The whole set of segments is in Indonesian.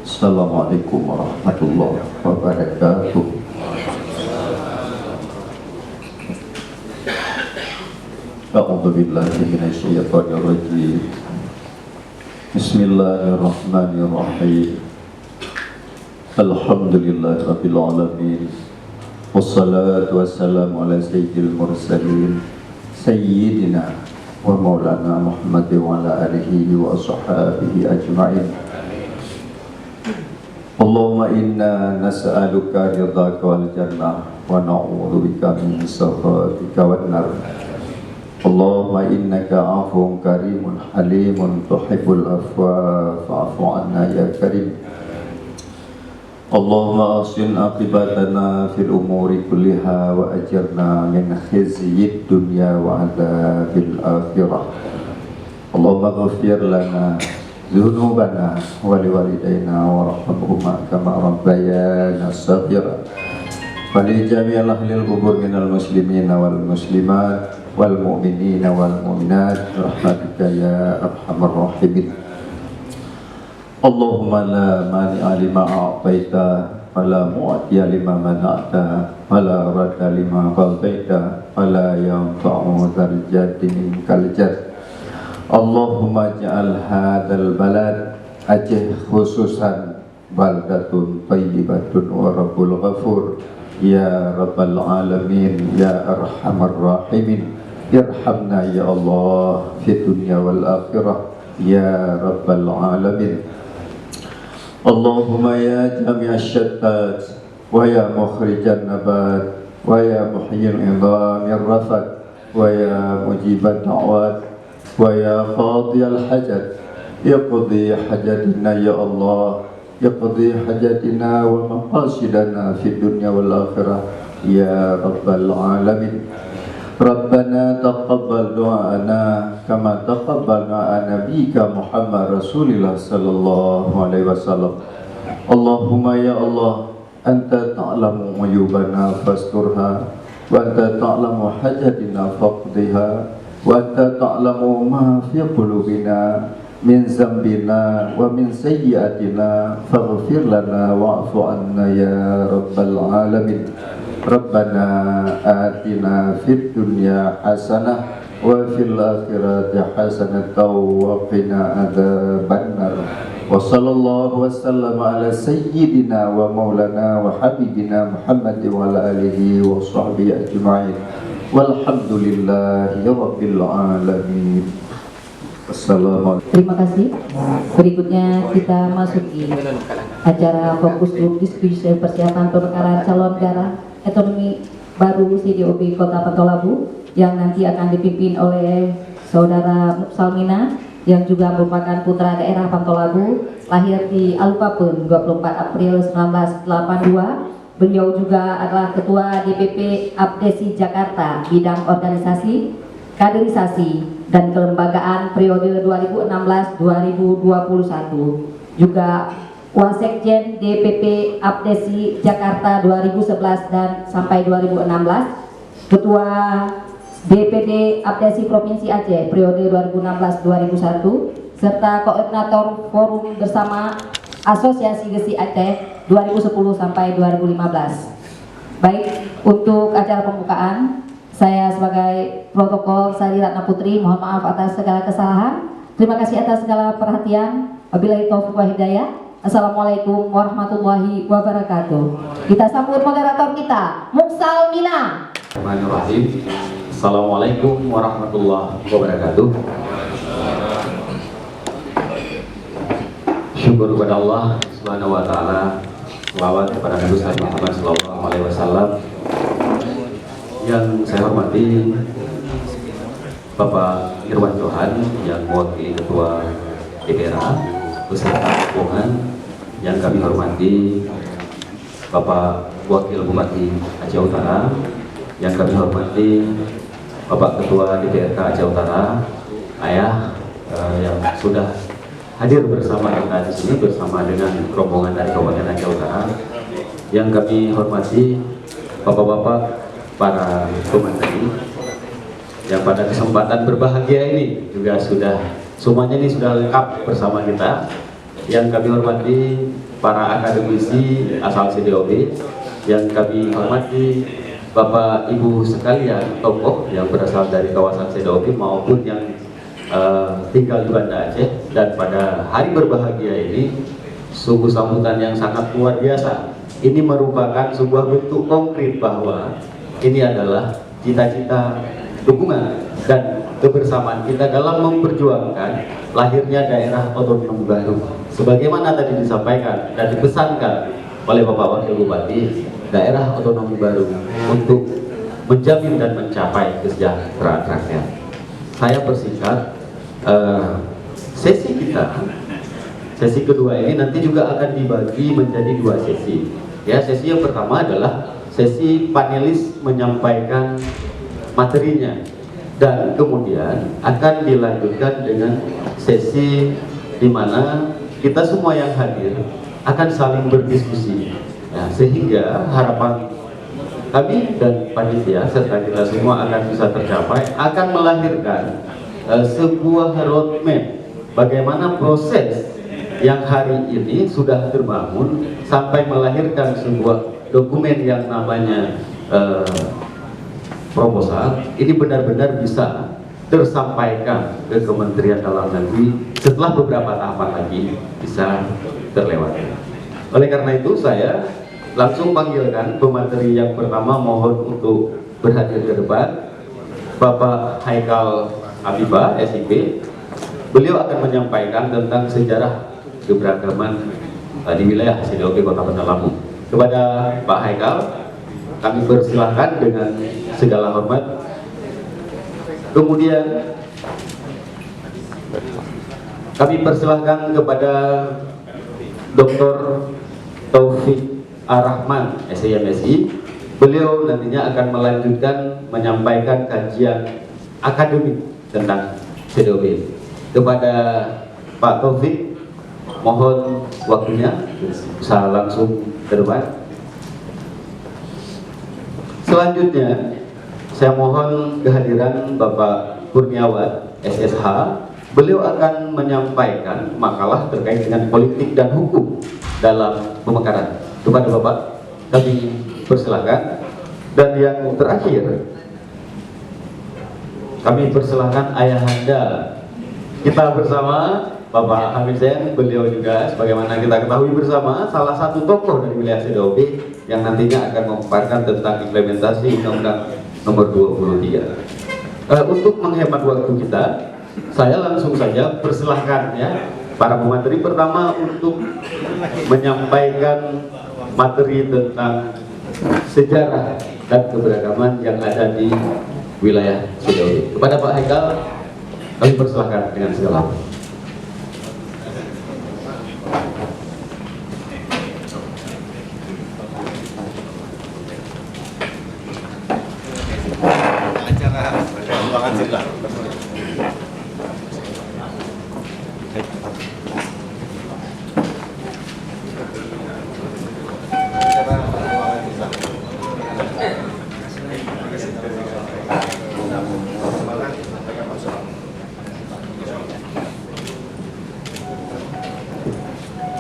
Assalamualaikum warahmatullahi wabarakatuh. A'udzu billahi minasyaitonir rajim. Bismillahirrahmanirrahim. Alhamdulillahirabbil alamin. Wassalatu wassalamu ala sayyidil mursalin sayyidina wa maulana Muhammad wa ala alihi wa ashabihi ajma'in. Allahumma inna nas'aluka ridhaka wal jannah wa na'udzubika min sakhatika wan nar. Allahumma innaka 'afuwun karimun halimun tuhibbul afwa fa'fu 'anna ya karim. Allahumma ahsin aqibatana fil umuri kulliha wa ajirna min khizyid dunya wa 'adzabil akhirah. Allahumma ighfir lana dzunubana wa liwalidayna warhamhuma kama rabbayana shaghira. Wa li jami'il ahlil qubur minal muslimina wal muslimat wal mu'minina wal mu'minat rahmatika ya arhamar rahimin. Allahumma la mani'a lima a'taita wa la mu'tiya lima mana'ta wa la radda lima qadaita wa la yanfa'u dzal jaddi minkal jadd. Allahumma ja'al hadzal balad Aceh khususan baldatun thayyibatun wa rabbul ghafur ya rabbal alamin ya arhamar rahimin. Irhamna ya Allah fi dunya wal akhirah ya rabbal alamin. Allahumma ya jami'asy syattat wa ya mukhrijan nabat wa ya muhyil idhamir rafat wa ya mujibat da'wat wa ya qadiyal hajat yaqdi hajatina ya Allah yaqdi hajatina wa maqasidana fid dunya wal akhirah ya rabbal alamin. Rabbana taqabbal du'ana kama taqabbal du'a nabiyyika Muhammad Rasulillah sallallahu alaihi wasallam. Allahumma ya Allah anta ta'lamu uyubana fasturha wa anta ta'lamu hajatina faqdiha wa anta ta'lamu ma fi qulubina min zambina wa min sayyiatina faghfir lana wa'fu anna ya rabbal alamin. Rabbana atina fid dunya hasanah wa fil akhirati hasanatan wa qina adzabannar. Wa sallallahu wasallama ala sayyidina wa maulana wa habibina Muhammad wa ala alihi wa sahbihi ajma'in. Walhamdulillahi rabbil alamin. Assalamualaikum. Terima kasih. Berikutnya kita masuki acara fokus grup diskusi persiapan pemekaran calon daerah otonomi baru CDOB Kota Pantolabu yang nanti akan dipimpin oleh Saudara Muksalmina yang juga merupakan putra daerah Pantolabu, lahir di Alupapen 24 April 1982. Beliau juga adalah Ketua DPP Abdesi Jakarta bidang organisasi, kaderisasi, dan kelembagaan periode 2016-2021. Juga Wasekjen DPP Abdesi Jakarta 2011 dan sampai 2016. Ketua DPD Abdesi Provinsi Aceh periode 2016-2001 serta koordinator forum bersama Asosiasi Gesi Aceh 2010 sampai 2015. Baik, untuk acara pembukaan saya sebagai protokol Sari Ratna Putri mohon maaf atas segala kesalahan. Terima kasih atas segala perhatian. Wabillahi taufiq wa hidayah. Assalamualaikum warahmatullahi wabarakatuh. Kita sambut moderator kita, Muksalmina. Bismillahirrahmanirrahim. Assalamualaikum warahmatullahi wabarakatuh. Syukur kepada Allah Subhanahu wa taala, selawat kepada Nabi Muhammad sallallahu alaihi wasallam. Yang saya hormati Bapak Irwan Johan yang mewakili Ketua DPRA beserta rombongan. Yang kami hormati Bapak Wakil Bupati Aceh Utara, yang kami hormati Bapak Ketua DPRK Aceh Utara, Ayah yang sudah hadir bersama kita di sini bersama dengan rombongan dari Kabupaten Aceh Utara. Yang kami hormati Bapak-bapak para pemateri yang pada kesempatan berbahagia ini juga sudah semuanya ini sudah lengkap bersama kita. yang kami hormati para akademisi asal CDOB, yang kami hormati Bapak Ibu sekalian, tokoh yang berasal dari kawasan CDOB maupun yang tinggal di Banda Aceh. Dan pada hari berbahagia ini, sungguh sambutan yang sangat luar biasa. Ini merupakan sebuah bentuk konkret bahwa ini adalah cita-cita, dukungan, dan kebersamaan kita dalam memperjuangkan lahirnya daerah otonom baru. Sebagaimana tadi disampaikan dan dipesankan oleh Bapak Wakil Bupati, daerah otonomi baru untuk menjamin dan mencapai kesejahteraan rakyat. Saya persingkat, sesi kita, sesi kedua ini nanti juga akan dibagi menjadi 2 sesi. Ya, sesi yang pertama adalah sesi panelis menyampaikan materinya, dan kemudian akan dilanjutkan dengan sesi di mana kita semua yang hadir akan saling berdiskusi, ya, sehingga harapan kami dan panitia serta kita semua akan bisa tercapai, akan melahirkan sebuah roadmap bagaimana proses yang hari ini sudah terbangun sampai melahirkan sebuah dokumen yang namanya proposal. Ini benar-benar bisa tersampaikan ke Kementerian Dalam Negeri setelah beberapa tahapan lagi bisa terlewati. Oleh karena itu saya langsung panggilkan pemateri yang pertama, mohon untuk berhadir ke depan, Bapak Haikal Habibah, SIP. Beliau akan menyampaikan tentang sejarah keberagaman di wilayah CDOB Kota Bandar Lampung. Kepada Pak Haikal, kami persilahkan dengan segala hormat. Kemudian kami persilahkan kepada Dr. Taufik Ar-Rahman, SIMSI. Beliau nantinya akan melanjutkan menyampaikan kajian akademik tentang CDOB. Kepada Pak Taufik, mohon waktunya, bisa langsung ke depan. Selanjutnya, saya mohon kehadiran Bapak Kurniawan, SSH. Beliau akan menyampaikan makalah terkait dengan politik dan hukum dalam pemekaran. Kepada Bapak, kami persilahkan. Dan yang terakhir, kami persilahkan Ayahanda kita bersama, Bapak Hamid Zain. Beliau juga sebagaimana kita ketahui bersama salah satu tokoh dari wilayah CDOB yang nantinya akan memaparkan tentang implementasi Undang-Undang Nomor 23. Untuk menghemat waktu kita, saya langsung saja persilahkan ya para pemateri pertama untuk menyampaikan materi tentang sejarah dan keberagaman yang ada di wilayah CDOB. Kepada Pak Haikal, kami persilahkan dengan segala hormat.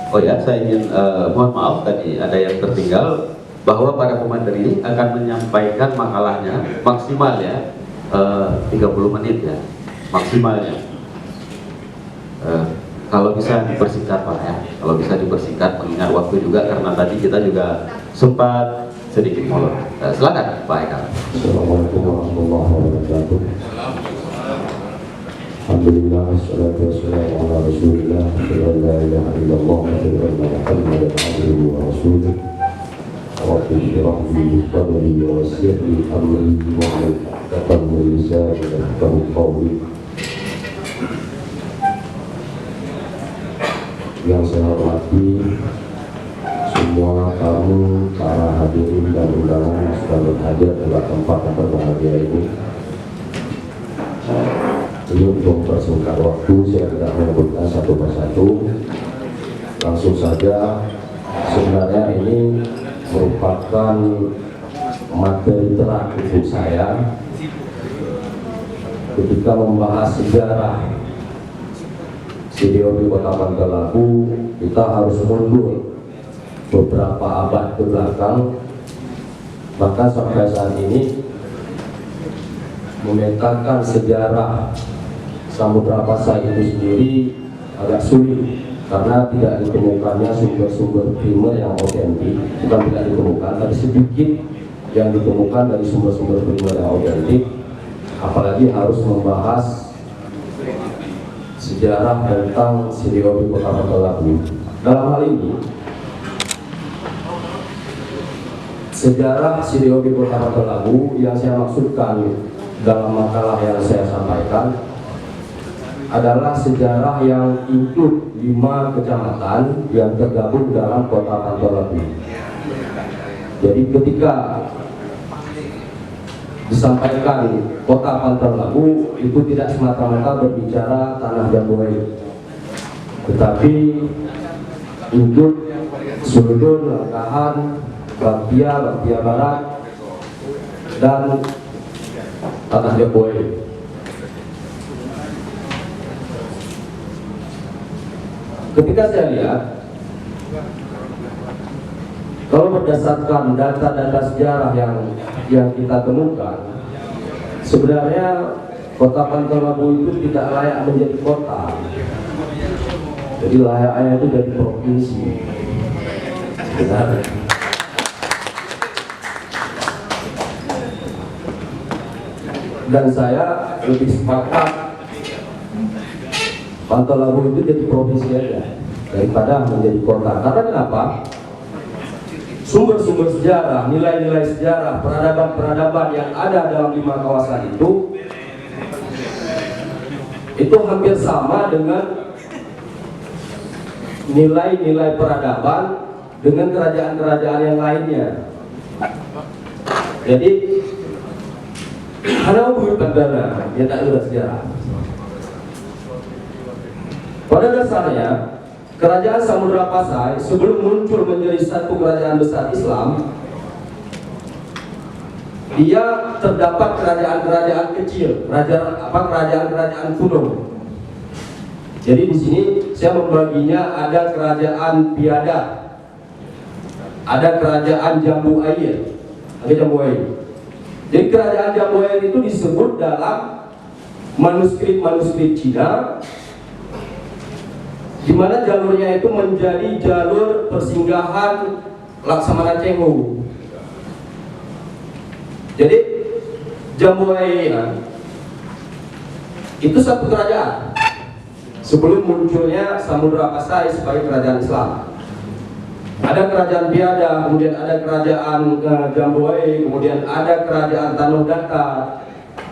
Oh ya, saya ingin mohon maaf tadi ada yang tertinggal, bahwa para pemateri akan menyampaikan makalahnya maksimal ya 30 menit ya maksimalnya. Kalau bisa dipersingkat Pak ya, kalau bisa dipersingkat mengingat waktu juga, karena tadi kita juga sempat sedikit molor. Silakan Pak Haikal. Assalamualaikum warahmatullahi wabarakatuh. Alhamdulillah, wassalatu wassalamu ala rasulillah, la ilaha illallah, wa Muhammadan abduhu wa rasuluh. Rabbi shrah li sadri wa yassir li amri wahlul 'uqdatam min lisani yafqahu qawli. Yang saya hormati semua tamu, para hadirin dan undangan yang sudah berhadir dalam tempat yang berbahagia ini. Ini untuk mempersingkat waktu, saya tidak menyebutkan satu persatu. Langsung saja, sebenarnya ini merupakan materi terakhir saya ketika membahas CDOB Kota Pantai kita harus mundur beberapa abad ke belakang, maka sampai saat ini memetakan sejarah Samudra Pasai itu sendiri agak sulit karena tidak ditemukannya sumber-sumber primer yang otentik. Bukan tidak ditemukan, tapi sedikit yang ditemukan dari sumber-sumber primer yang otentik, apalagi harus membahas sejarah tentang CDOB Kota Pantai. Dalam hal ini, sejarah CDOB Kota Pantai yang saya maksudkan dalam makalah yang saya sampaikan adalah sejarah yang include 5 kecamatan yang tergabung dalam Kota Pantai. Jadi ketika disampaikan Kota Pantai itu tidak semata-mata berbicara tanah Jambuaya, tetapi include Suludun, Langkahan, Baktia Barat, dan tanah Jambuaya. Ketika saya lihat, kalau berdasarkan data-data sejarah yang kita temukan, sebenarnya Kota Pantai itu tidak layak menjadi kota. Jadi layaknya itu dari provinsi. Sebenarnya. Dan saya lebih sepakat Pantai Labu itu jadi provinsi aja daripada menjadi kota. Karena kenapa? Sumber-sumber sejarah, nilai-nilai sejarah, peradaban-peradaban yang ada dalam 5 kawasan itu hampir sama dengan nilai-nilai peradaban dengan kerajaan-kerajaan yang lainnya. Jadi ada bukan bandara, dia tak ada sejarah. Pada dasarnya, Kerajaan Samudra Pasai sebelum muncul menjadi satu kerajaan besar Islam, dia terdapat kerajaan-kerajaan kecil, kerajaan-kerajaan kuno. Jadi di sini saya membaginya ada kerajaan Biada, ada kerajaan Jambu Air, ada Jambu Air. Jadi kerajaan Jambu Air itu disebut dalam manuskrip Cina, di mana jalurnya itu menjadi jalur persinggahan Laksamana Cengho. Jadi Jambu Air itu satu kerajaan sebelum munculnya Samudra Pasai sebagai kerajaan Islam. Ada kerajaan Biada, kemudian ada kerajaan Jambu Air, kemudian ada kerajaan Tanah Datar.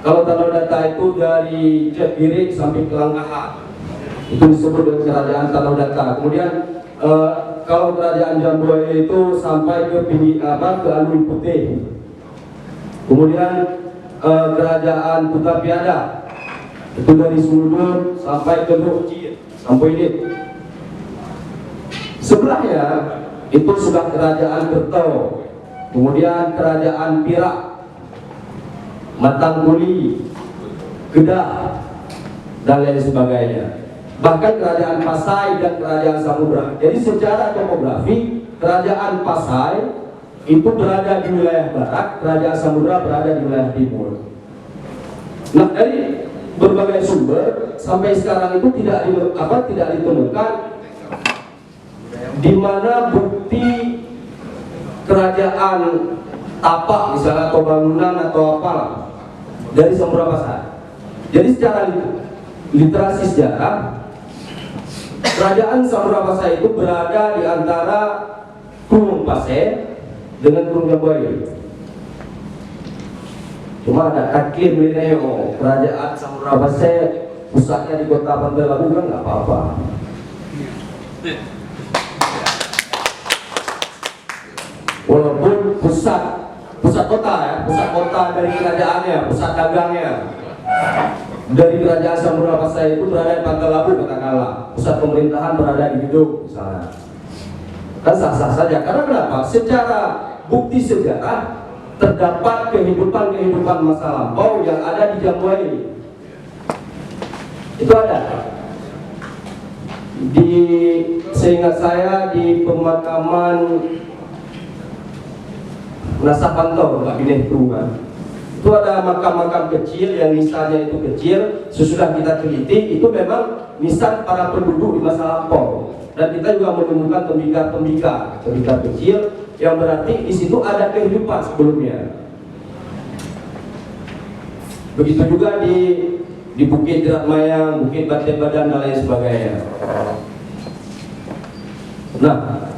Kalau Tanah Datar itu dari Jatigiring sampai ke Langkahan, itu disebut dengan kerajaan Tanah Datar. Kemudian kalau kerajaan Jambu Air itu sampai ke ke Alun Putih. Kemudian kerajaan Putra Biada itu dari Suludun sampai ke Nurci, sampai ini. Sebelahnya itu sudah kerajaan Kerto, kemudian kerajaan Pirak, Matangguli, Kedah, dan lain sebagainya. Bahkan kerajaan Pasai dan kerajaan Samudra. Jadi secara topografi kerajaan Pasai itu berada di wilayah barat, kerajaan Samudra berada di wilayah timur. Nah, dari berbagai sumber sampai sekarang itu tidak ditemukan di mana bukti kerajaan tapak misalnya atau bangunan atau apalah dari Samudra Pasai. Jadi secara literasi sejarah, kerajaan Samudra Pasai itu berada di antara Kurung Pasai dengan Kurung Jambu Air. Cuma ada kaki Mineo, kerajaan Samudra Pasai pusatnya di Kota Pantai Labu kan nggak apa-apa. Walaupun pusat kota ya, pusat kota dari kerajaannya, pusat dagangnya dari kerajaan Samudra Pasai itu berada di Pantai Labu katakanlah, pusat pemerintahan berada di Gedung misalnya. Kan sah-sah saja. Karena kenapa? Secara bukti sejarah terdapat kehidupan masa lampau yang ada di Jambu Air. Itu ada. seingat saya di pemakaman Nasah Pantau, Pak Bineh Tuhan, itu ada makam-makam kecil yang nisannya itu kecil. Sesudah kita teliti, itu memang nisan para penduduk di masa lampau. Dan kita juga menemukan tembikar kecil yang berarti di situ ada kehidupan sebelumnya. Begitu juga di Bukit Jerat Mayang, Bukit Bate Badan dan lain sebagainya. Nah,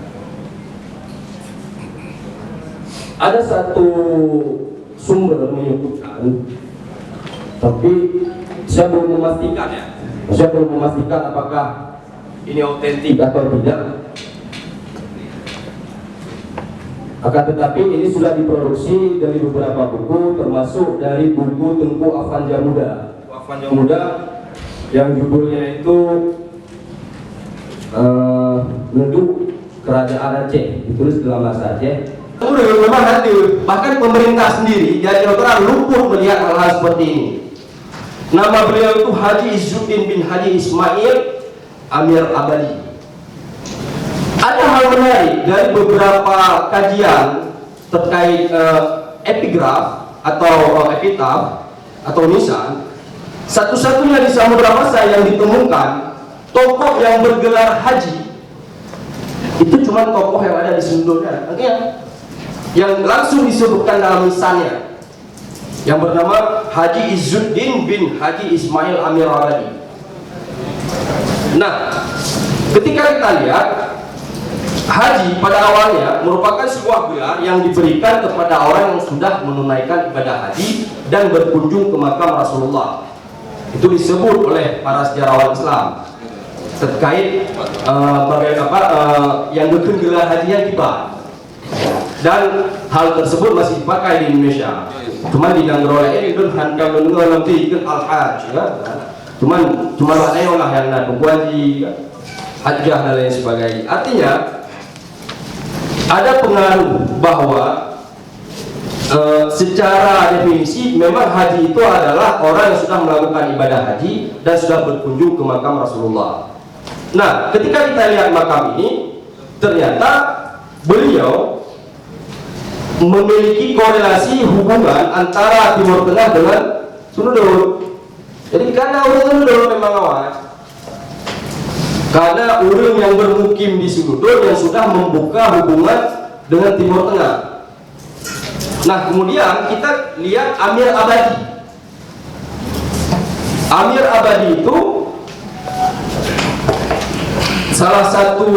ada satu sumber menyebutkan, tapi saya belum memastikan ya. Saya belum memastikan apakah ini autentik atau tidak. Akan tetapi ini sudah diproduksi dari beberapa buku, termasuk dari buku Tengku Afanja Muda. Afanja Muda yang judulnya itu Neduk Kerajaan Aceh, ditulis dalam bahasa Aceh. Memang hadir, bahkan pemerintah sendiri dari Jawa Tengah luput melihat hal-hal seperti ini. Nama beliau itu Haji Izzuddin bin Haji Ismail Amir Abadi. Ada hal menarik dari beberapa kajian terkait epigraf atau epitaf atau nisan. Satu-satunya di Samudra Pasai yang ditemukan tokoh yang bergelar haji itu cuma tokoh yang ada di Sundona, yang langsung disebutkan dalam nisannya, yang bernama Haji Izzuddin bin Haji Ismail Amir Abadi. Nah, ketika kita lihat, haji pada awalnya merupakan sebuah gelar yang diberikan kepada orang yang sudah menunaikan ibadah haji dan berkunjung ke makam Rasulullah. Itu disebut oleh para sejarawan Islam terkait yang berkunjung gelar haji yang tiba. Dan hal tersebut masih dipakai di Indonesia. Cuman di Nanggara ini itu handal nanti ikut al-hajj, ya. Cuman maknanya lah yang ada haji, hajjah dan lain sebagainya. Artinya ada pengaruh bahwa secara definisi memang haji itu adalah orang yang sudah melakukan ibadah haji dan sudah berkunjung ke makam Rasulullah. Nah, ketika kita lihat makam ini, ternyata beliau memiliki korelasi hubungan antara Timur Tengah dengan Sunudul. Jadi karena orang Sunudul memang awas, karena orang yang bermukim di Sunudul yang sudah membuka hubungan dengan Timur Tengah. Nah, kemudian kita lihat Amir Abadi. Amir Abadi itu salah satu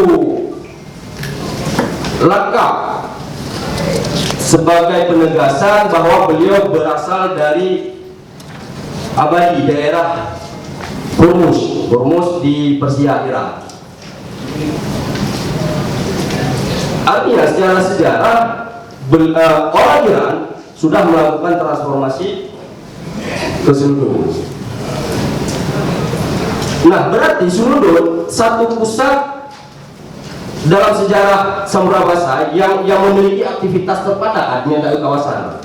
lakap sebagai penegasan bahwa beliau berasal dari Abadi, daerah Hormuz di Persia, Irak. Artinya secara sejarah orang Iran sudah melakukan transformasi ke Sunudul. Nah, berarti Sunudul satu pusat dalam sejarah Samudra Pasai yang memiliki aktivitas terpadat di kawasan.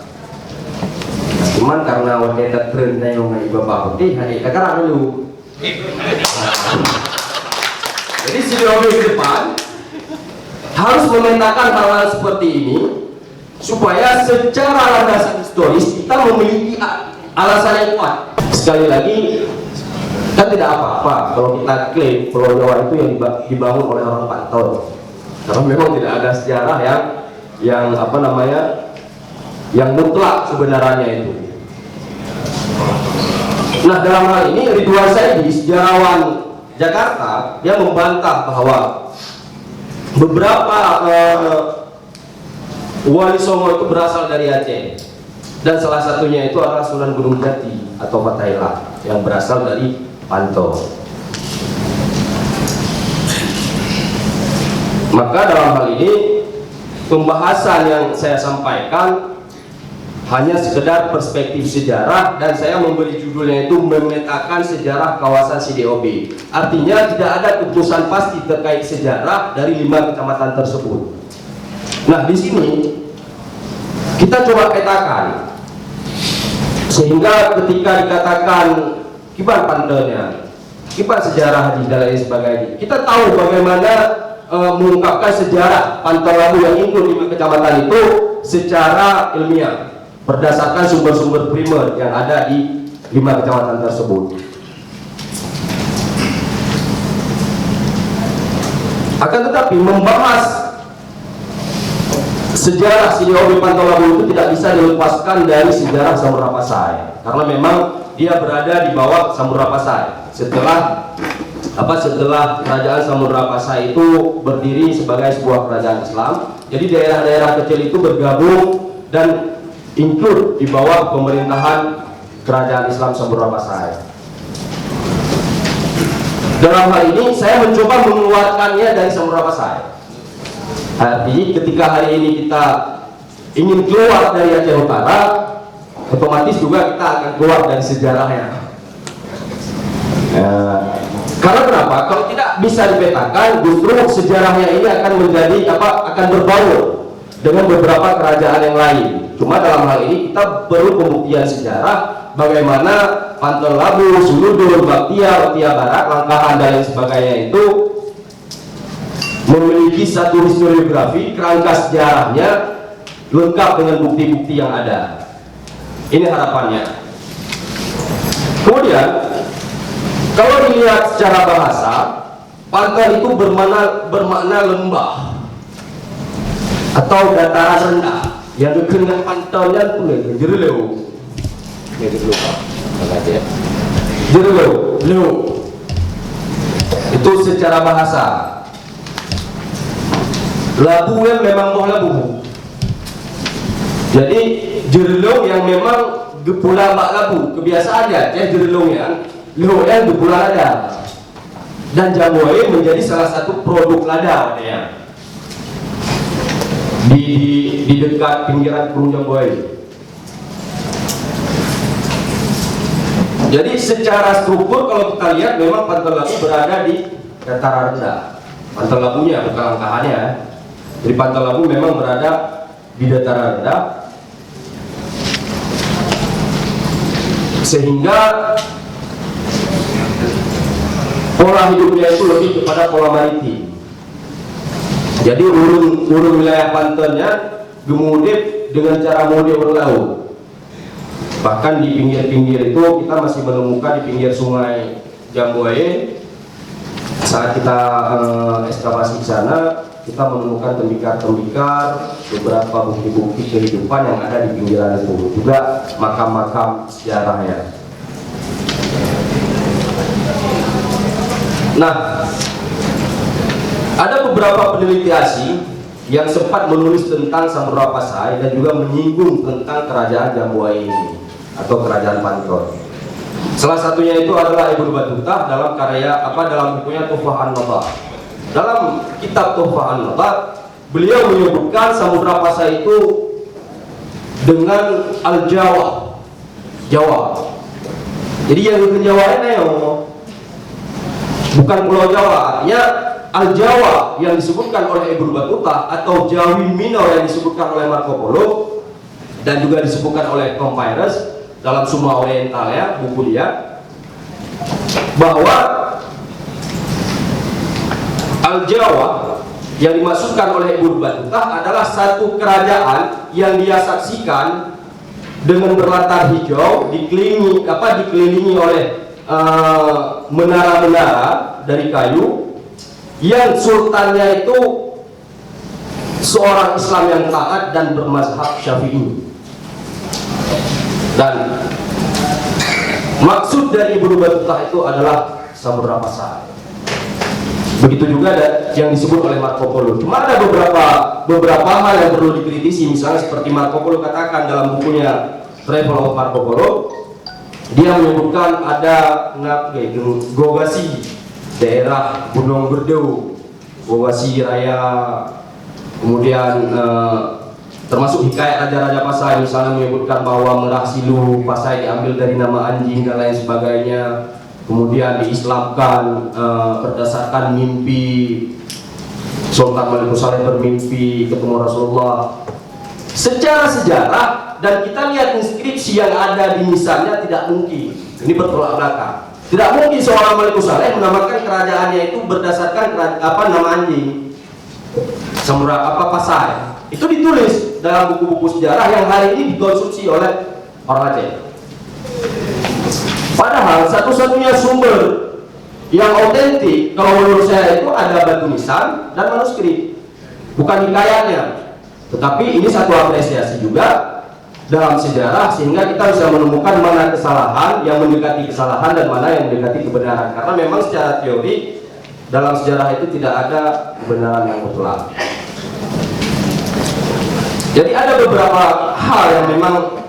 Cuman karena wanita trennya yang ibu bapak putih, hari sekarang dulu. Jadi sidoarjo ke depan harus memetakan hal-hal seperti ini supaya secara landasan historis kita memiliki alasan yang kuat. Sekali lagi, kan tidak apa-apa kalau kita klaim Pulau Jawa itu yang dibangun oleh orang Pantau, karena memang tidak ada sejarah yang yang mutlak sebenarnya itu. Nah, dalam hal ini Ridwan Saidi, sejarawan Jakarta, dia membantah bahwa beberapa wali Songo itu berasal dari Aceh, dan salah satunya itu adalah Sunan Gunung Jati atau Fatailah yang berasal dari Pantau. Maka dalam hal ini pembahasan yang saya sampaikan hanya sekedar perspektif sejarah, dan saya memberi judulnya itu memetakan sejarah kawasan CDOB. Artinya tidak ada keputusan pasti terkait sejarah dari 5 kecamatan tersebut. Nah, di sini kita coba petakan sehingga ketika dikatakan kibar pantelnya kipas sejarah haji dan lain sebagainya. Kita tahu bagaimana mengungkapkan sejarah Pantang Labu yang include 5 kecamatan itu secara ilmiah berdasarkan sumber-sumber primer yang ada di 5 kecamatan tersebut. Akan tetapi membahas sejarah Sidiowi Pantang Labu itu tidak bisa dilepaskan dari sejarah Samurapasai, karena memang dia berada di bawah Samurapasai. Setelah kerajaan Samurapasai itu berdiri sebagai sebuah kerajaan Islam, jadi daerah-daerah kecil itu bergabung dan include di bawah pemerintahan kerajaan Islam Samurapasai. Dalam hal ini saya mencoba mengeluarkannya dari Samurapasai. Artinya ketika hari ini kita ingin keluar dari Aceh Utara, otomatis juga kita akan keluar dari sejarahnya. Karena kenapa? Kalau tidak bisa dipetakan, justru sejarahnya ini akan menjadi akan berbaur dengan beberapa kerajaan yang lain. Cuma dalam hal ini kita perlu pembuktian sejarah bagaimana Pantang Labu, Suludul, Baktia, Baktia Barat, Langkahan dan lain sebagainya itu memiliki satu historiografi, kerangka sejarahnya lengkap dengan bukti-bukti yang ada. Ini harapannya. Kemudian kalau dilihat secara bahasa, Pantang itu bermakna lembah atau dataran rendah. Yang dengan pantaunya pun jereleu. Jereleu. Itu secara bahasa. Labu yang memang mau labu. Jadi jereleu yang memang gepula bak labu. Kebiasaannya jereleu yang Loyan di Pulau Lada, dan Jambuai menjadi salah satu produk lada ya. Di dekat pinggiran Gunung Jambuai. Jadi secara struktur kalau kita lihat memang Pantang Labu berada di dataran rendah. Pantang Labunya bukan Langkahannya. Jadi Pantang Labu memang berada di dataran rendah, sehingga pola hidupnya itu lebih kepada pola maritim. Jadi urun wilayah Pantannya gemudip dengan cara mode berlaut. Bahkan di pinggir-pinggir itu kita masih menemukan di pinggir sungai Jambuai, saat kita ekskavasi di sana, kita menemukan tembikar-tembikar, beberapa bukti-bukti kehidupan yang ada di pinggiran itu, juga makam-makam sejarahnya. Nah, ada beberapa peneliti asing yang sempat menulis tentang Samurapasai dan juga menyinggung tentang kerajaan Jambuai ini atau kerajaan Pantang. Salah satunya itu adalah Ibnu Battuta dalam dalam bukunya Tuhfah An-Nabath. Dalam kitab Tuhfah An-Nabath, beliau menyebutkan Samurapasai itu dengan Al-Jawa, Jawa. Jadi yang di Jawa ini bukan Pulau Jawa, artinya Al-Jawa yang disebutkan oleh Ibnu Battuta atau Jawi Minor yang disebutkan oleh Marco Polo dan juga disebutkan oleh Tom Pires dalam Summa Oriental ya, buku dia, bahwa Al-Jawa yang dimaksudkan oleh Ibnu Battuta adalah satu kerajaan yang dia saksikan dengan berlatar hijau, dikelilingi oleh menara-menara dari kayu, yang sultannya itu seorang Islam yang taat dan bermazhab Syafi'i. Dan maksud dari Ibnu Battuta itu adalah Samurapasai. Begitu juga yang disebut oleh Marco Polo. Cuma ada beberapa hal yang perlu dikritisi, misalnya seperti Marco Polo katakan dalam bukunya Travel of Marco Polo, dia menyebutkan ada Gogasi, daerah Gunung Berdeu, Gogasi Raya, kemudian termasuk hikayat Raja-Raja Pasai misalnya menyebutkan bahwa Merah Silu Pasai diambil dari nama anjing dan lain sebagainya, kemudian diislamkan berdasarkan mimpi Sultan Malik Saleh bermimpi ketemu Rasulullah. Secara sejarah dan kita lihat inskripsi yang ada di misalnya tidak mungkin, ini bertolak belakang. Tidak mungkin seorang Malikus Saleh menamakan kerajaannya itu berdasarkan nama anjing. Pasai. Itu ditulis dalam buku-buku sejarah yang hari ini dikonsumsi oleh orang Aceh. Padahal satu-satunya sumber yang otentik kalau menurut saya itu ada batu nisan dan manuskrip, bukan hikayatnya. Tetapi ini satu apresiasi juga dalam sejarah, sehingga kita bisa menemukan mana kesalahan yang mendekati kesalahan dan mana yang mendekati kebenaran. Karena memang secara teori dalam sejarah itu tidak ada kebenaran yang mutlak. Jadi ada beberapa hal yang memang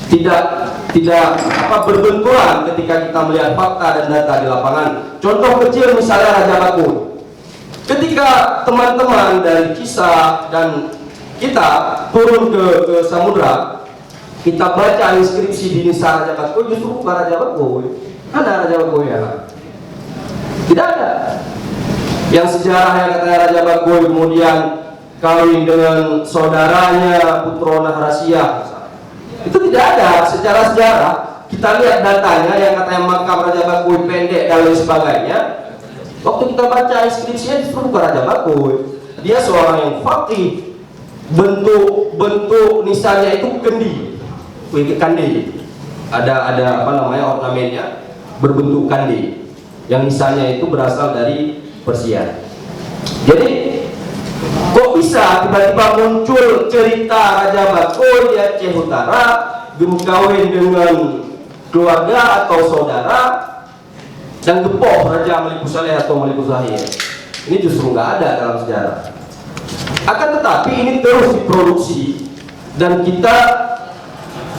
tidak berbenturan ketika kita melihat fakta dan data di lapangan. Contoh kecil misalnya Raja Bakun. Ketika teman-teman dari Kisah dan kita turun ke samudra, kita baca inskripsi di Nisa Raja Bakun, justru bukan Raja Bakun. Ada Raja Bakun ya? Tidak ada. Yang sejarah yang katanya Raja Bakun kemudian kawin dengan saudaranya Putrona Rahasia, itu tidak ada secara sejarah. Kita lihat datanya yang katanya makam Raja Bakun pendek dan lain sebagainya. Waktu kita baca inskripsinya justru bukan Raja Bakun. Dia seorang yang faqih. Bentuk nisannya itu kandi. Ada ornamennya berbentuk kandi. Yang nisannya itu berasal dari Persia. Jadi kok bisa tiba-tiba muncul cerita Raja Bakun di Aceh Utara kawin dengan keluarga atau saudara dan gepoh Raja Malikus Saleh atau Malikus Zahir? Ini justru nggak ada dalam sejarah. Akan tetapi ini terus diproduksi dan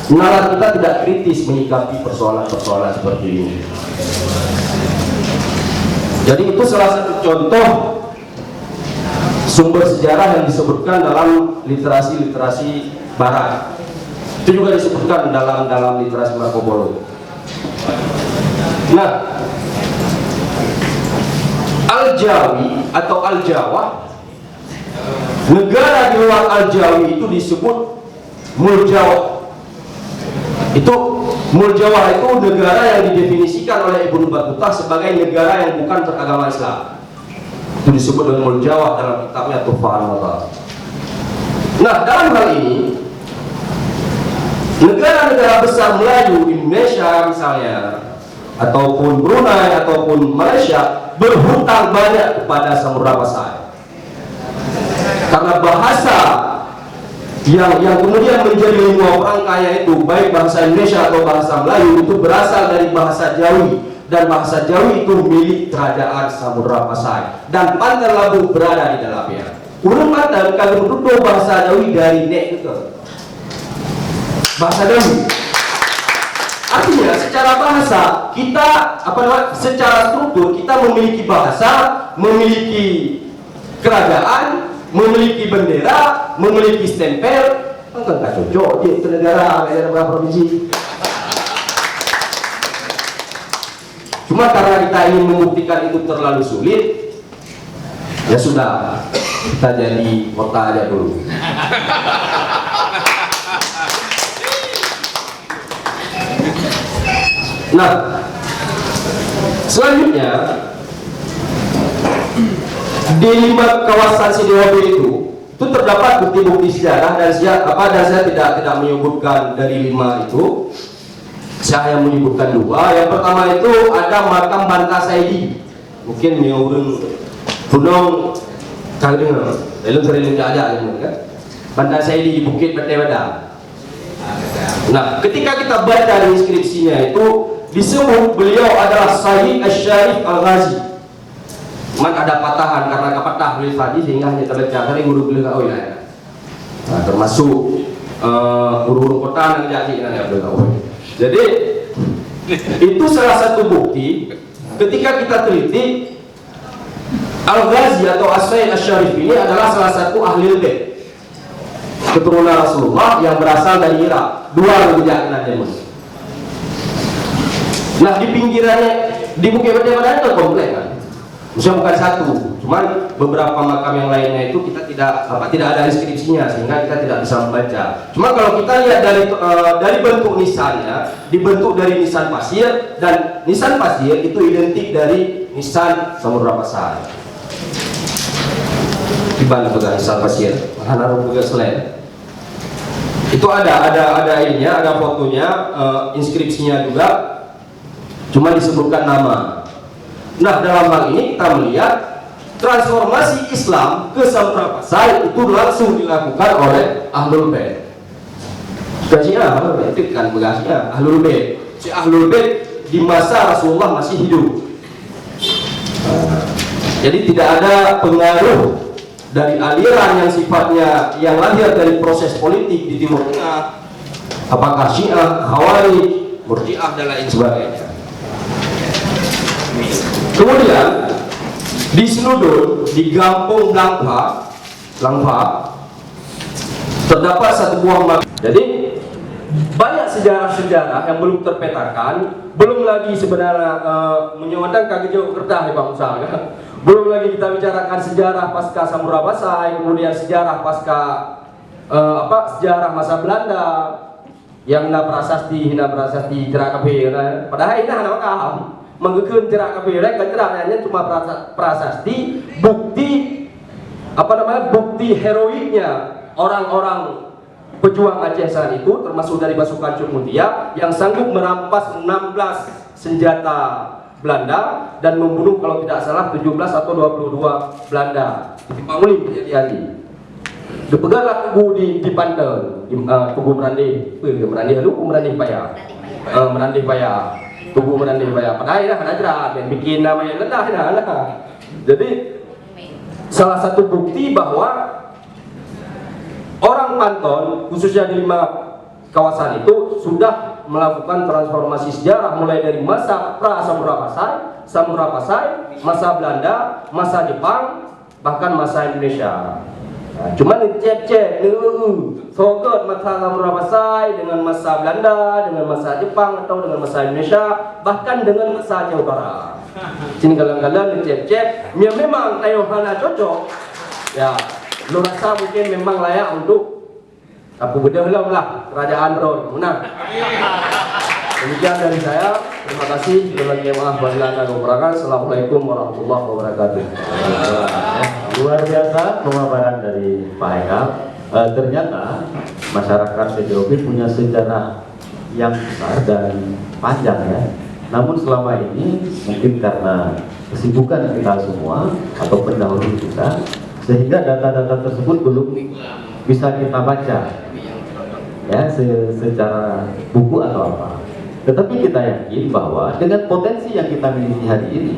nalar kita tidak kritis menyikapi persoalan-persoalan seperti ini. Jadi itu salah satu contoh sumber sejarah yang disebutkan dalam literasi Barat. Itu juga disebutkan dalam literasi Marco Polo. Nah, Al-Jawi atau Al-Jawa, negara di luar Al-Jawi itu disebut Muljawa. Muljawa itu negara yang didefinisikan oleh Ibnu Battuta sebagai negara yang bukan beragama Islam. Itu disebut dengan Muljawa dalam kitabnya Tuhfah An-Nathar. Nah, dalam hal ini negara-negara besar Melayu, Indonesia misalnya, ataupun Brunei ataupun Malaysia berhutang banyak kepada Samudra Pasai. Karena bahasa yang kemudian menjadi lingua franca yaitu baik bahasa Indonesia atau bahasa Melayu itu berasal dari bahasa Jawi, dan bahasa Jawi itu milik kerajaan Samudra Pasai dan Pantai Labu berada di dalamnya. Urung Pantai kalau duduk bahasa Jawi dari nek itu bahasa Jawi. Artinya secara bahasa kita secara struktur kita memiliki bahasa, memiliki kerajaan, memiliki bendera, memiliki stempel. Kan nggak cocok di itu negara provinsi. Cuma karena kita ingin membuktikan itu terlalu sulit, ya sudah, kita jadi kota aja dulu. Nah, selanjutnya di 5 kawasan Sidoarjo itu terdapat bukti-bukti sejarah dan saya tidak menyebutkan dari 5 itu. Saya yang menyebutkan 2. Yang pertama itu ada makam Banta Saidi. Mungkin miurun gunung kageng, lalu sering ada kan? Banta Saidi di Bukit Betewada. Nah, ketika kita baca di inskripsinya itu disebut beliau adalah Sayyid Asy-Syarif Al-Ghazi. Cuman ada patahan karena patah tulis tadi sehingga hanya terbaca kali guru-guru kau ya. Nah, termasuk guru-guru kota yang jadi Jadi itu salah satu bukti ketika kita teliti Al-Ghazi atau As-Sayyid Asy-Syarif ini adalah salah satu ahli bait keturunan Rasulullah yang berasal dari Irak. 2 keyakinannya. Nah, di pinggirannya di Bukit Betewada itu komplek kan. Misalnya bukan satu, cuman beberapa makam yang lainnya itu kita tidak ada inskripsinya sehingga kita tidak bisa membaca. Cuma kalau kita lihat dari bentuk nisannya, dibentuk dari nisan pasir dan nisan pasir itu identik dari nisan Samudra Pasai. Di mana pegang nisan pasir? Hanaru pegang selain. Itu ada ininya, ada fotonya, inskripsinya juga. Cuma disebutkan nama. Nah, dalam hal ini kita melihat transformasi Islam ke Samudra Pasai itu langsung dilakukan oleh Ahlul Bait. Begasnya Ahlul Bait itu kan begasnya Ahlul Bait. Si Ahlul Bait di masa Rasulullah masih hidup. Jadi tidak ada pengaruh dari aliran yang sifatnya yang lahir dari proses politik di Timur Tengah, apakah Syiah, Khawarij, Murji'ah dan lain sebagainya. Kemudian di Senudun, di Gampung Langfa terdapat satu buah makam. Jadi banyak sejarah-sejarah yang belum terpetakan, belum lagi sebenarnya menyuarakan kaki jauh kertas ya Pak Musa, kan? Belum lagi kita bicarakan sejarah pasca Samudra Pasai, kemudian sejarah pasca sejarah masa Belanda yang hina prasasti jerak kafe. Padahal ini hanya makam menggekun jerak kafe, kan jeraknya cuma prasasti, bukti bukti heroiknya orang-orang pejuang Aceh saat itu, termasuk dari pasukan Cuk Mutia yang sanggup merampas 16 senjata Belanda dan membunuh kalau tidak salah 17 atau 22 Belanda di Panguli jadi dipeganglah tugu di Pantel, tugu Merandih Paya. Padahal dah ada jerat dan bikin namanya rendah dah. Jadi salah satu bukti bahwa orang Panton khususnya di 5 kawasan itu sudah melakukan transformasi sejarah mulai dari masa pra-Samudra Pasai, masa Belanda, masa Jepang, bahkan masa Indonesia. Nah, cuma cek fokus masa Samudra Pasai dengan masa Belanda, dengan masa Jepang atau dengan masa Indonesia, bahkan dengan masa Jawa Barat. Sini kadang-kadang cek memang Tayohana cocok. Ya, lu rasa mungkin memang layak untuk aku bedahlam lah kerajaan Ron. Benar. Demikian dari saya. Terima kasih. Assalamualaikum warahmatullahi wabarakatuh. Luar biasa pemaparan dari Pak Haikal. Ternyata masyarakat CDOB punya sejarah yang besar dan panjang ya. Namun selama ini mungkin karena kesibukan kita semua atau pendahulu kita, sehingga data-data tersebut belum bisa kita baca ya secara buku atau apa. Tetapi kita yakin bahwa dengan potensi yang kita miliki hari ini,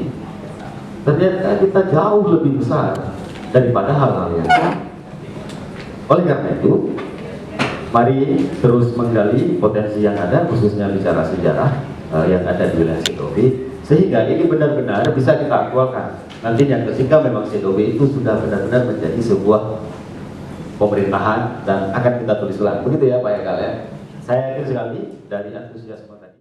ternyata kita jauh lebih besar daripada hal-hal yang lain. Oleh karena itu, mari terus menggali potensi yang ada, khususnya bicara sejarah yang ada di wilayah CDOB, sehingga ini benar-benar bisa kita aktualkan. Nantinya ketika memang CDOB itu sudah benar-benar menjadi sebuah pemerintahan dan akan kita tulis ulang. Begitu ya Pak Haikal ya. Saya yakin sekali dari antusiasme